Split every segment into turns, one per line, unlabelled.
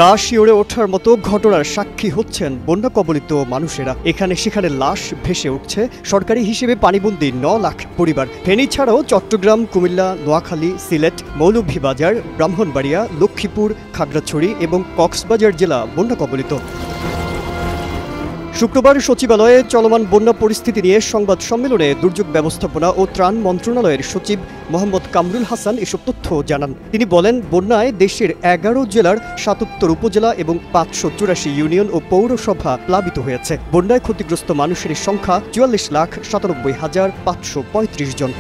গা শিওরে ওঠার মতো ঘটনার সাক্ষী হচ্ছেন বন্যা কবলিত মানুষেরা। এখানে সেখানে লাশ ভেসে উঠছে। সরকারি হিসেবে পানিবন্দী 9 লাখ পরিবার। ফেনী ছাড়াও চট্টগ্রাম, কুমিল্লা, নোয়াখালী, সিলেট, মৌলভীবাজার, ব্রাহ্মণবাড়িয়া, লক্ষ্মীপুর, খাগড়াছড়ি এবং কক্সবাজার জেলা বন্যা কবলিত। শুক্রবার সচিবালয়ে চলমান বন্যা পরিস্থিতি নিয়ে সংবাদ সম্মেলনে দুর্যোগ ব্যবস্থাপনা ও ত্রাণ মন্ত্রণালয়ের সচিব মোহাম্মদ কামরুল হাসান এসব তথ্য জানান। তিনি বলেন, বন্যায় দেশের 11 জেলার 77 উপজেলা এবং 584 ইউনিয়ন ও পৌরসভা প্লাবিত হয়েছে। বন্যায় ক্ষতিগ্রস্ত মানুষের সংখ্যা 44,97,535 জন।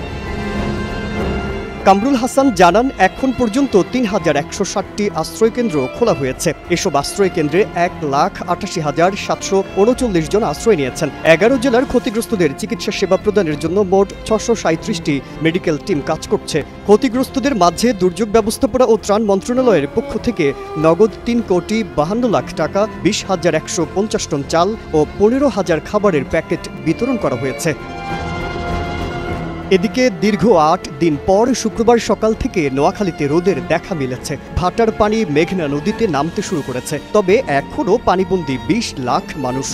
কামরুল হাসান জানান, এখন পর্যন্ত 3,160টি আশ্রয়কেন্দ্র খোলা হয়েছে। এসব আশ্রয়কেন্দ্রে 1,88,739 জন আশ্রয় নিয়েছেন। 11 জেলার ক্ষতিগ্রস্তদের চিকিৎসা সেবা প্রদানের জন্য মোট 637টি মেডিকেল টিম কাজ করছে। ক্ষতিগ্রস্তদের মাঝে দুর্যোগ ব্যবস্থাপনা ও ত্রাণ মন্ত্রণালয়ের পক্ষ থেকে নগদ 3,52 লাখ টাকা, 20,150 টন চাল ও 15,000 খাবারের প্যাকেট বিতরণ করা হয়েছে। এদিকে দীর্ঘ 8 দিন পর শুক্রবার সকাল থেকে নোয়াখালীতে রোদের দেখা মিলেছে। ভাটার পানি মেঘনা নদীতে নামতে শুরু করেছে। তবে এখনও পানিবন্দী 20 লাখ মানুষ।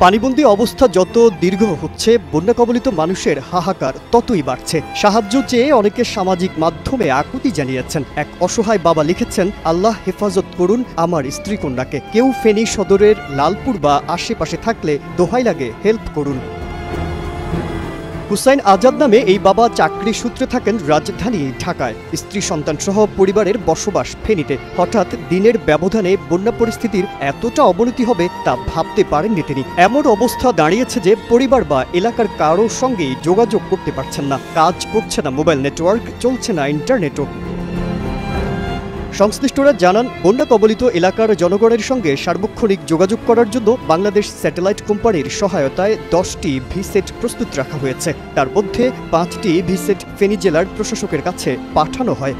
পানিবন্দী অবস্থা যত দীর্ঘ হচ্ছে, বন্যা কবলিত মানুষের হাহাকার ততই বাড়ছে। সাহায্য চেয়ে অনেকে সামাজিক মাধ্যমে আকুতি জানিয়েছেন। এক অসহায় বাবা লিখেছেন, আল্লাহ হেফাজত করুন আমার স্ত্রী কন্যাকে। কেউ ফেনী সদরের লালপুর বা আশেপাশে থাকলে দোহাই লাগে হেল্প করুন। হুসাইন আজাদ নামে এই বাবা চাকরি সূত্রে থাকেন রাজধানী ঢাকায়। স্ত্রী সন্তান সহ পরিবারের বসবাস ফেনীতে। হঠাৎ দিনের ব্যবধানে বন্যা পরিস্থিতির এতটা অবনতি হবে তা ভাবতে পারেননি তিনি। এমন অবস্থা দাঁড়িয়েছে যে পরিবার বা এলাকার কারোর সঙ্গেই যোগাযোগ করতে পারছেন না। কাজ করছে না মোবাইল নেটওয়ার্ক, চলছে না ইন্টারনেটও। সংশ্লিষ্টরা জানান, বন্যা কবলিত এলাকার জনগণের সঙ্গে সার্বক্ষণিক যোগাযোগ করার জন্য বাংলাদেশ স্যাটেলাইট কোম্পানির সহায়তায় 10টি ভিসেট প্রস্তুত রাখা হয়েছে। তার মধ্যে 5টি ভিসেট ফেনী জেলার প্রশাসকের কাছে পাঠানো হয়।